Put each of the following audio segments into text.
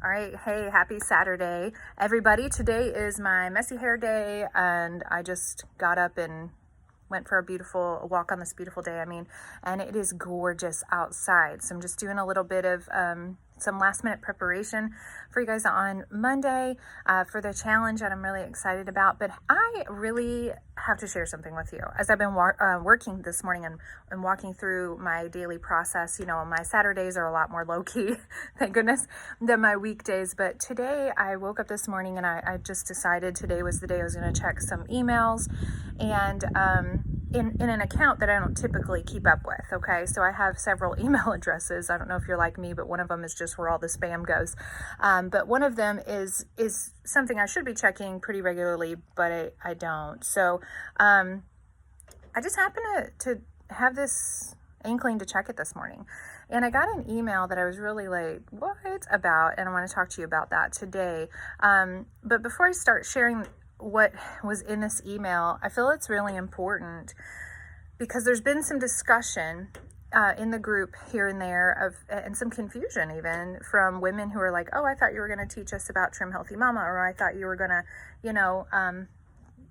All right. Hey, happy Saturday, everybody. Today is my messy hair day, and I just got up and went for a walk on this beautiful day. And it is gorgeous outside. So I'm just doing a little bit of some last minute preparation for you guys on Monday for the challenge that I'm really excited about. But I really have to share something with you. As I've been working this morning and walking through my daily process, my Saturdays are a lot more low key, thank goodness, than my weekdays. But today I woke up this morning and I just decided today was the day I was going to check some emails and in an account that I don't typically keep up with. Okay, so I have several email addresses. I don't know if you're like me, but one of them is just where all the spam goes. But one of them is something I should be checking pretty regularly, but I don't. So I just happened to have this inkling to check it this morning. And I got an email that I was really like, what about? And I want to talk to you about that today. But before I start sharing what was in this email, I feel it's really important because there's been some discussion in the group here and there and some confusion even from women who are like, oh, I thought you were going to teach us about Trim Healthy Mama, or I thought you were going to,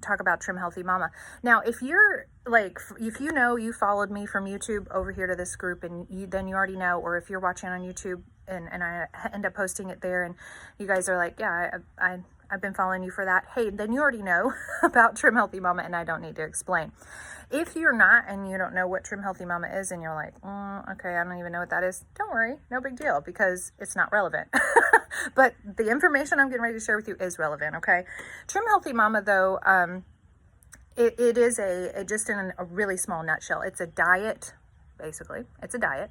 talk about Trim Healthy Mama. Now, if you're like, if you followed me from YouTube over here to this group, and then you already know, or if you're watching on YouTube and I end up posting it there and you guys are like, yeah, I've been following you for that. Hey, then you already know about Trim Healthy Mama and I don't need to explain. If you're not and you don't know what Trim Healthy Mama is and you're like, okay, I don't even know what that is, don't worry, no big deal, because it's not relevant. But the information I'm getting ready to share with you is relevant, okay? Trim Healthy Mama, though, it is just in a really small nutshell, it's a diet. Basically, it's a diet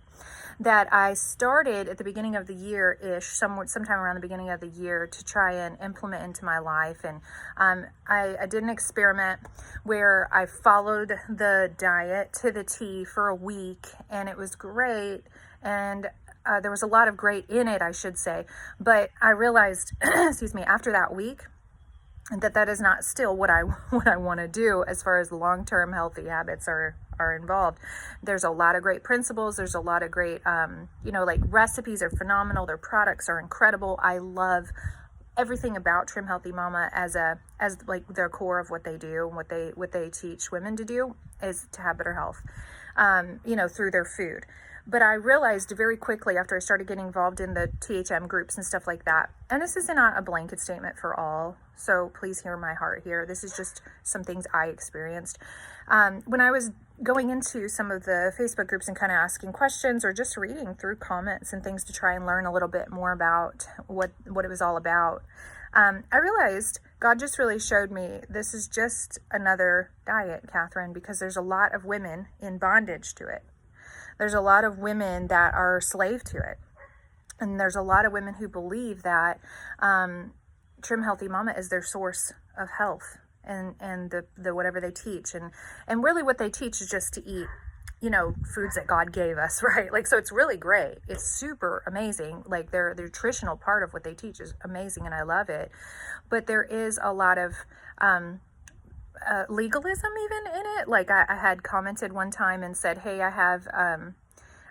that I started at the beginning of the year-ish, sometime around the beginning of the year, to try and implement into my life. And I did an experiment where I followed the diet to the T for a week, and it was great. And there was a lot of great in it, I should say. But I realized, excuse me, after that week, that is not still what I want to do as far as long-term healthy habits are involved. There's a lot of great principles. There's a lot of great, like recipes are phenomenal. Their products are incredible. I love everything about Trim Healthy Mama as like their core of what they do and what they teach women to do is to have better health, through their food. But I realized very quickly after I started getting involved in the THM groups and stuff like that, and this is not a blanket statement for all, so please hear my heart here. This is just some things I experienced. When I was going into some of the Facebook groups and kind of asking questions or just reading through comments and things to try and learn a little bit more about what it was all about, I realized God just really showed me this is just another diet, Catherine, because there's a lot of women in bondage to it. There's a lot of women that are slave to it. And there's a lot of women who believe that Trim Healthy Mama is their source of health and the whatever they teach. And really what they teach is just to eat, foods that God gave us, right? Like, so it's really great. It's super amazing. Like the nutritional part of what they teach is amazing and I love it. But there is a lot of legalism even in it. Like I had commented one time and said, hey, I have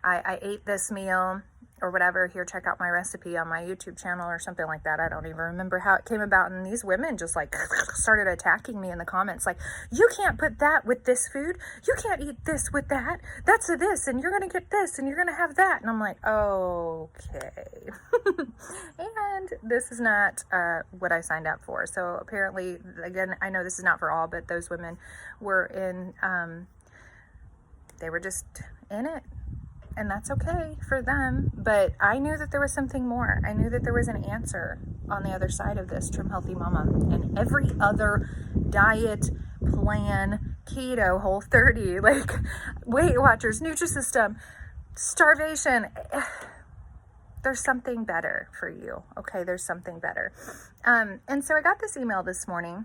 I ate this meal or whatever, here, check out my recipe on my YouTube channel or something like that. I don't even remember how it came about. And these women just like started attacking me in the comments. Like, you can't put that with this food. You can't eat this with that. That's a this, and you're going to get this, and you're going to have that. And I'm like, okay. And this is not what I signed up for. So apparently, again, I know this is not for all, but those women were they were just in it. And that's okay for them, but I knew that there was something more. I knew that there was an answer on the other side of this Trim Healthy Mama. And every other diet, plan, keto, Whole30, like Weight Watchers, Nutrisystem, starvation, there's something better for you, okay? There's something better. And so I got this email this morning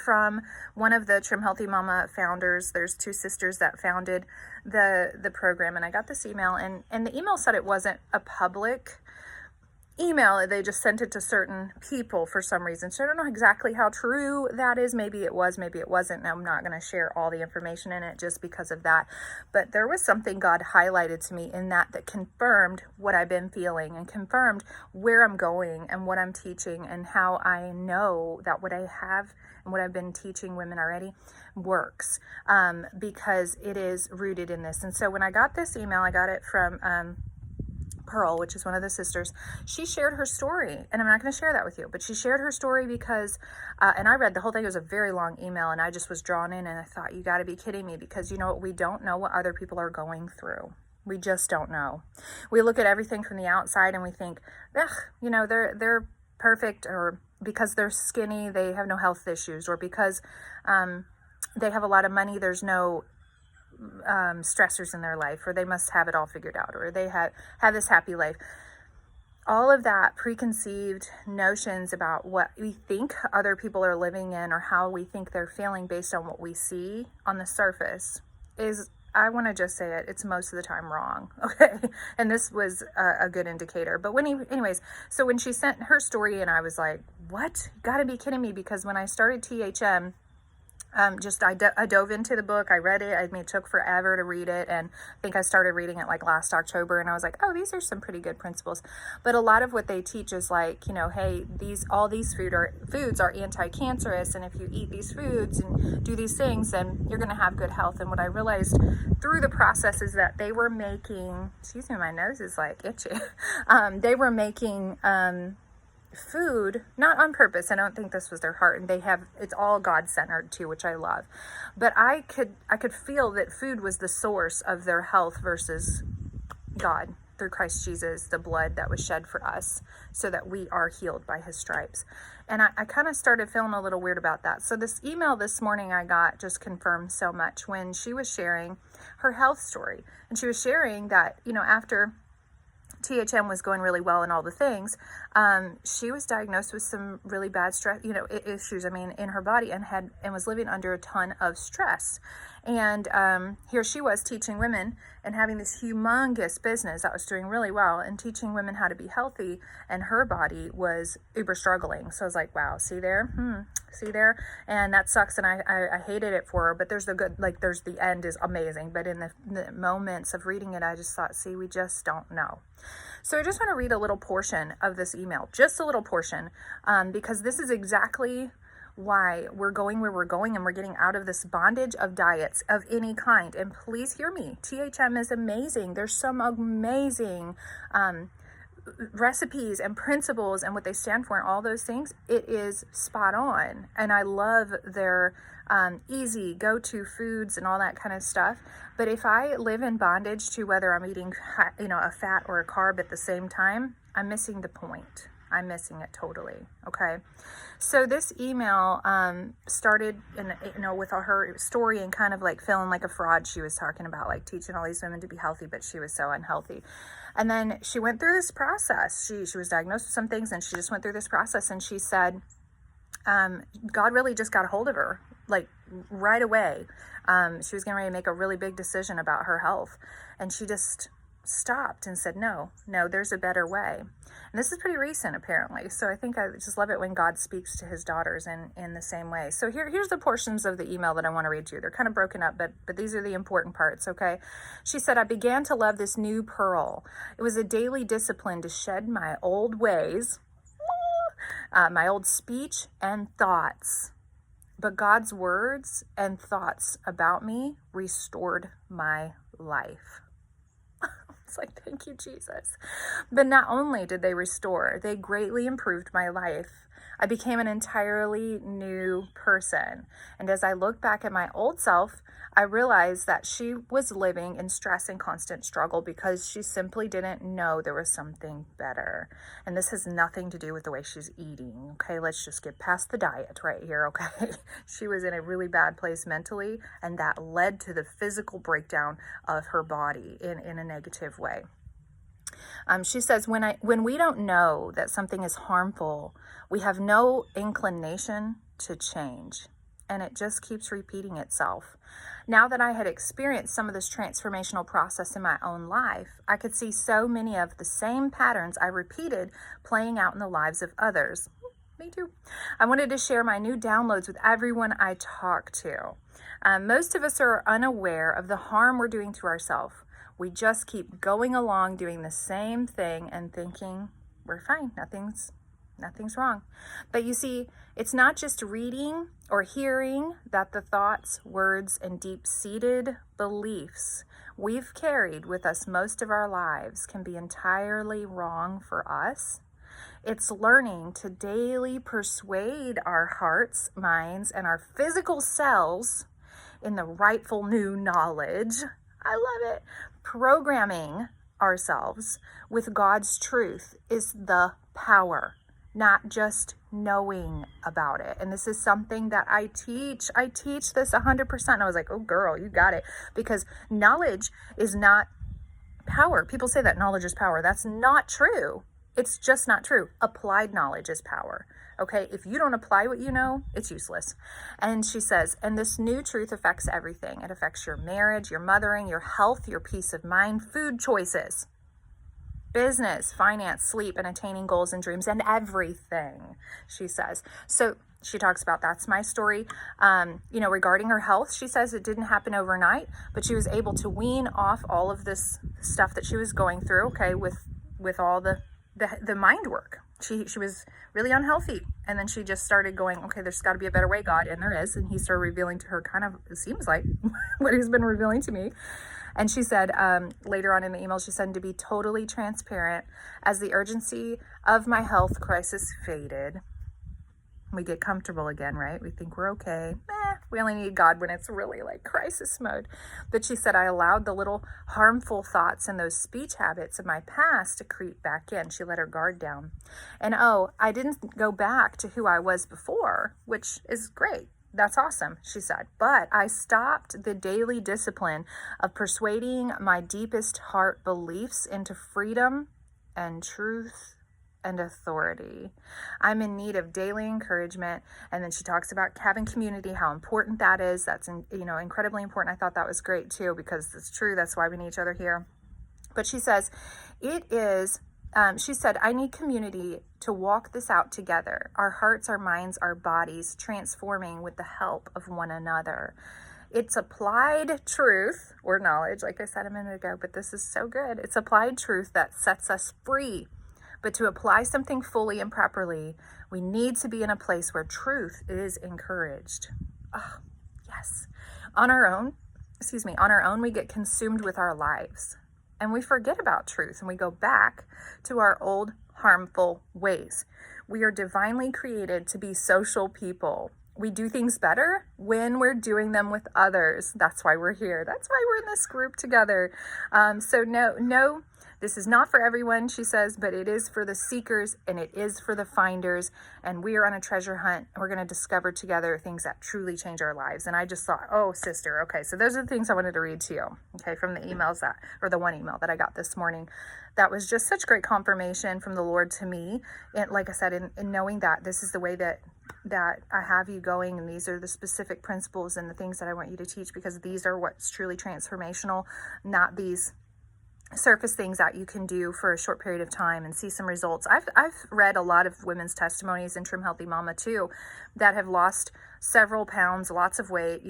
from one of the Trim Healthy Mama founders. There's two sisters that founded the program, and I got this email, and the email said it wasn't a public email. They just sent it to certain people for some reason. So I don't know exactly how true that is. Maybe it was, maybe it wasn't. And I'm not going to share all the information in it just because of that. But there was something God highlighted to me in that confirmed what I've been feeling and confirmed where I'm going and what I'm teaching and how I know that what I have and what I've been teaching women already works, because it is rooted in this. And so when I got this email, I got it from Pearl, which is one of the sisters. She shared her story, and I'm not going to share that with you, but she shared her story because, and I read the whole thing. It was a very long email, and I just was drawn in, and I thought, you got to be kidding me, because you know what? We don't know what other people are going through. We just don't know. We look at everything from the outside, and we think, ugh, you know, they're perfect, or because they're skinny, they have no health issues, or because they have a lot of money, there's no stressors in their life, or they must have it all figured out, or they have this happy life. All of that preconceived notions about what we think other people are living in, or how we think they're feeling based on what we see on the surface, is, I want to just say it, it's most of the time wrong. Okay. And this was a good indicator. But anyways, so when she sent her story in, I was like, what? You gotta be kidding me. Because when I started THM, I dove into the book. I read it. I mean, it took forever to read it. And I think I started reading it like last October, and I was like, oh, these are some pretty good principles. But a lot of what they teach is like, you know, hey, all these foods are anti-cancerous. And if you eat these foods and do these things, then you're going to have good health. And what I realized through the process is that they were making, excuse me, my nose is like itchy. They were making, food, not on purpose. I don't think this was their heart, and it's all God-centered too, which I love. But I could feel that food was the source of their health versus God through Christ Jesus, the blood that was shed for us so that we are healed by his stripes. And I kind of started feeling a little weird about that. So this email this morning I got just confirmed so much when she was sharing her health story. And she was sharing that, you know, after THM was going really well and all the things, she was diagnosed with some really bad stress, you know, issues, I mean, in her body, and was living under a ton of stress. And here she was teaching women and having this humongous business that was doing really well and teaching women how to be healthy, and her body was uber struggling. So I was like, wow, see there? See there? And that sucks, and I hated it for her, but there's the good, like there's the end is amazing. But in the moments of reading it, I just thought, see, we just don't know. So I just want to read a little portion of this email, just a little portion, because this is exactly why we're going where we're going, and we're getting out of this bondage of diets of any kind. And please hear me, THM is amazing. There's some amazing recipes and principles and what they stand for and all those things. It is spot on, and I love their easy go-to foods and all that kind of stuff. But if I live in bondage to whether I'm eating, you know, a fat or a carb at the same time, I'm missing the point. I'm missing it totally. Okay. So this email started with her story and kind of like feeling like a fraud. She was talking about like teaching all these women to be healthy, but she was so unhealthy. And then she went through this process. She was diagnosed with some things, and she just went through this process, and she said, God really just got a hold of her like right away. She was getting ready to make a really big decision about her health, and she just stopped and said, no, there's a better way. And this is pretty recent, apparently. So I think I just love it when God speaks to his daughters in the same way. So here's the portions of the email that I want to read to you. They're kind of broken up, but these are the important parts, okay? She said, I began to love this new Pearl. It was a daily discipline to shed my old ways, my old speech and thoughts. But God's words and thoughts about me restored my life. It's like, thank you, Jesus. But not only did they restore, they greatly improved my life. I became an entirely new person. And as I look back at my old self, I realized that she was living in stress and constant struggle because she simply didn't know there was something better. And this has nothing to do with the way she's eating. Okay, let's just get past the diet right here, okay? She was in a really bad place mentally, and that led to the physical breakdown of her body in a negative way. She says, when we don't know that something is harmful, we have no inclination to change. and it just keeps repeating itself. Now that I had experienced some of this transformational process in my own life, I could see so many of the same patterns I repeated playing out in the lives of others. Me too. I wanted to share my new downloads with everyone I talk to. Most of us are unaware of the harm we're doing to ourselves. We just keep going along doing the same thing and thinking we're fine, nothing's wrong. But you see, it's not just reading or hearing that the thoughts, words, and deep-seated beliefs we've carried with us most of our lives can be entirely wrong for us. It's learning to daily persuade our hearts, minds, and our physical selves in the rightful new knowledge. I love it. Programming ourselves with God's truth is the power, not just knowing about it. And this is something that I teach. I teach this 100%. I was like, oh girl, you got it. Because knowledge is not power. People say that knowledge is power. That's not true. It's just not true. Applied knowledge is power. Okay, if you don't apply what you know, it's useless. And she says, and this new truth affects everything. It affects your marriage, your mothering, your health, your peace of mind, food choices, business, finance, sleep, and attaining goals and dreams, and everything, she says. So she talks about that's my story. Regarding her health, she says it didn't happen overnight, but she was able to wean off all of this stuff that she was going through, okay, with all the mind work. She was really unhealthy, and then she just started going, okay, there's got to be a better way, God, and there is. And he started revealing to her kind of, it seems like, what he's been revealing to me. And she said later on in the email, she said, to be totally transparent, as the urgency of my health crisis faded, we get comfortable again, right? We think we're okay. We only need God when it's really like crisis mode. But she said, I allowed the little harmful thoughts and those speech habits of my past to creep back in. She let her guard down. And I didn't go back to who I was before, which is great. That's awesome, she said. But I stopped the daily discipline of persuading my deepest heart beliefs into freedom and truth and authority. I'm in need of daily encouragement. And then she talks about having community, how important that is. That's incredibly important. I thought that was great too, because it's true. That's why we need each other here. But she says she said, I need community to walk this out together. Our hearts, our minds, our bodies transforming with the help of one another. It's applied truth or knowledge, like I said a minute ago, but this is so good. It's applied truth that sets us free. But to apply something fully and properly, we need to be in a place where truth is encouraged. Oh, yes. On our own, we get consumed with our lives. And we forget about truth, and we go back to our old harmful ways. We are divinely created to be social people. We do things better when we're doing them with others. That's why we're here. That's why we're in this group together. No, this is not for everyone, she says, but it is for the seekers and it is for the finders. And we are on a treasure hunt. We're going to discover together things that truly change our lives. And I just thought, oh, sister. Okay, so those are the things I wanted to read to you. Okay, from the emails the one email that I got this morning. That was just such great confirmation from the Lord to me. And like I said, in knowing that this is the way that I have you going, and these are the specific principles and the things that I want you to teach, because these are what's truly transformational, not these surface things that you can do for a short period of time and see some results. I've read a lot of women's testimonies in Trim Healthy Mama too, that have lost several pounds, lots of weight,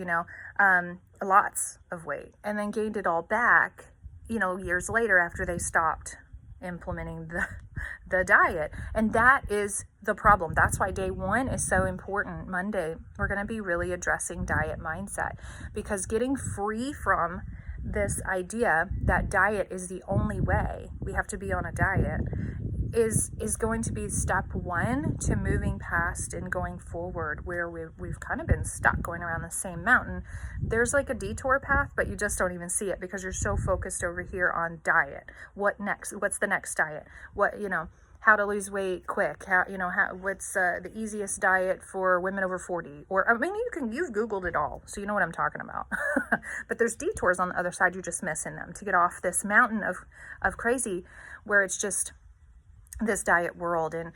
lots of weight, and then gained it all back, years later after they stopped implementing the diet. And that is the problem. That's why day 1 is so important. Monday, we're going to be really addressing diet mindset, because getting free from this idea that diet is the only way, we have to be on a diet, is going to be step 1 to moving past and going forward, where we've kind of been stuck going around the same mountain. There's like a detour path, but you just don't even see it because you're so focused over here on diet. What next? What's the next diet? How to lose weight quick, what's the easiest diet for women over 40, you've Googled it all, so you know what I'm talking about. But there's detours on the other side, you're just missing them to get off this mountain of crazy, where it's just this diet world, and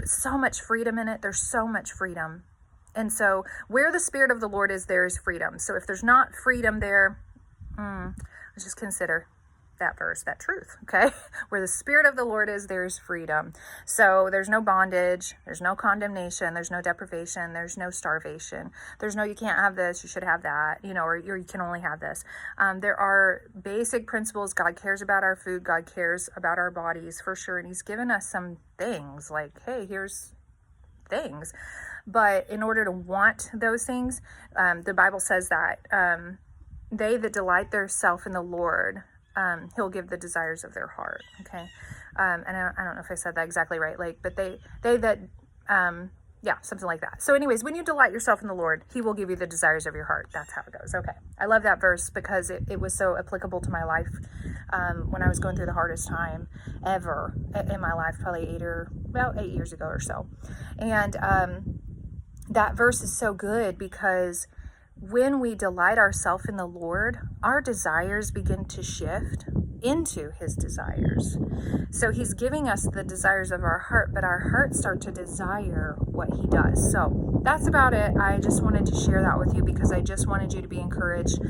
so much freedom in it. There's so much freedom. And so where the Spirit of the Lord is, there is freedom. So if there's not freedom there, let's just consider that verse, that truth, okay? Where the Spirit of the Lord is, there's freedom. So there's no bondage, there's no condemnation, there's no deprivation, there's no starvation, there's no you can't have this, you should have that, or you can only have this. There are basic principles. God cares about our food, God cares about our bodies for sure, and He's given us some things like, hey, here's things. But in order to want those things, the Bible says that they that delight theirself in the Lord, He'll give the desires of their heart. Okay. And I don't know if I said that exactly right. But they that, yeah, something like that. So anyways, when you delight yourself in the Lord, He will give you the desires of your heart. That's how it goes. Okay. I love that verse because it was so applicable to my life when I was going through the hardest time ever in my life, probably about 8 years ago or so. And that verse is so good because when we delight ourselves in the Lord, our desires begin to shift into His desires. So He's giving us the desires of our heart, but our hearts start to desire what He does. So that's about it. I just wanted to share that with you because I just wanted you to be encouraged.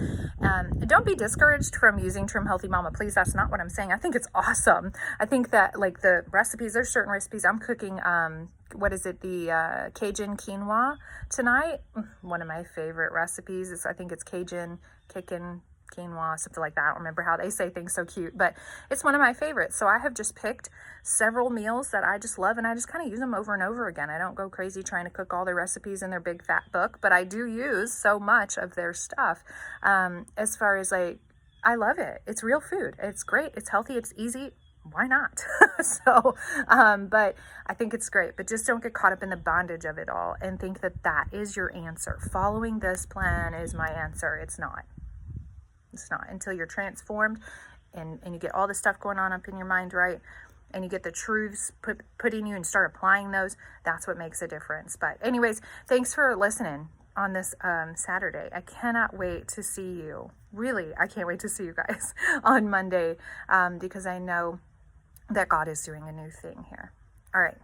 Don't be discouraged from using Trim Healthy Mama. Please, that's not what I'm saying. I think it's awesome. I think that the recipes, there's certain recipes. I'm cooking the Cajun quinoa tonight. One of my favorite recipes. I think it's Cajun quinoa, something like that. I don't remember how they say things so cute, but it's one of my favorites. So I have just picked several meals that I just love, and I just kind of use them over and over again. I don't go crazy trying to cook all their recipes in their big fat book, but I do use so much of their stuff. As far as I love it. It's real food. It's great. It's healthy. It's easy. Why not? So, but I think it's great, but just don't get caught up in the bondage of it all and think that that is your answer. Following this plan is my answer. It's not. It's not until you're transformed and you get all the stuff going on up in your mind, right? And you get the truths put in you and start applying those. That's what makes a difference. But anyways, thanks for listening on this Saturday. I cannot wait to see you. Really, I can't wait to see you guys on Monday because I know that God is doing a new thing here. All right.